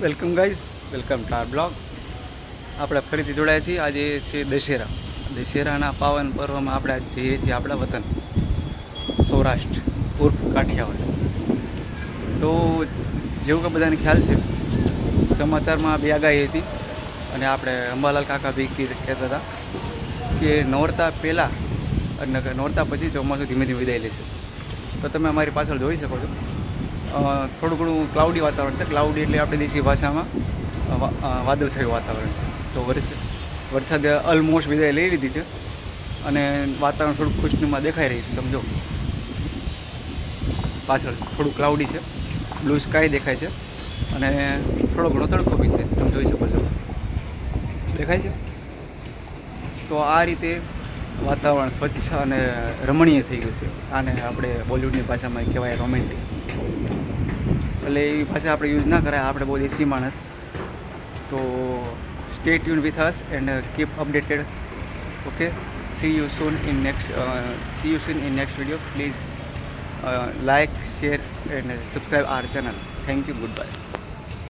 Welcome guys, welcome to our blog. આપણે ફરીથી જોડાયા છીએ. આજે છે દશેરાના પાવન પર્વમાં આપણે આજ જઈએ છીએ આપણા વતન સૌરાષ્ટ્ર ઉર્ફ કાઠિયાવાડ. તો જેવું કે બધાને ખ્યાલ છે, સમાચારમાં બે આગાહી હતી અને આપણે અંબાલાલ કાકા બી કહેતા હતા કે નોરતા પહેલાં અને નોરતા પછી ચોમાસું ધીમે ધીમે વિદાય લેશે. તો તમે અમારી પાછળ જોઈ શકો છો, થોડું ઘણું ક્લાઉડી વાતાવરણ છે. ક્લાઉડી એટલે આપણી દેશી ભાષામાં વાદળછાયું વાતાવરણ છે. તો વરસાદ ઓલમોસ્ટ વિદાય લઈ લીધી છે અને વાતાવરણ થોડું ખુશનુમા દેખાઈ રહ્યું છે. તમે જો પાછળ થોડું ક્લાઉડી છે, બ્લુ સ્કાય દેખાય છે અને થોડો ઘણો તડકો બી છે. તમે જોઈ શકો છો, દેખાય છે. તો આ રીતે વાતાવરણ સ્વચ્છ અને રમણીય થઈ ગયું છે. આને આપણે બોલિવૂડની ભાષામાં કહેવાય રોમેન્ટિક. એટલે એવી ભાષા આપણે યુઝ ના કરાય, આપણે બહુ દેશી માણસ. તો stay tune with us and keep updated. Okay, C you soon in next video. Please like, share and subscribe our channel. Thank you. Goodbye.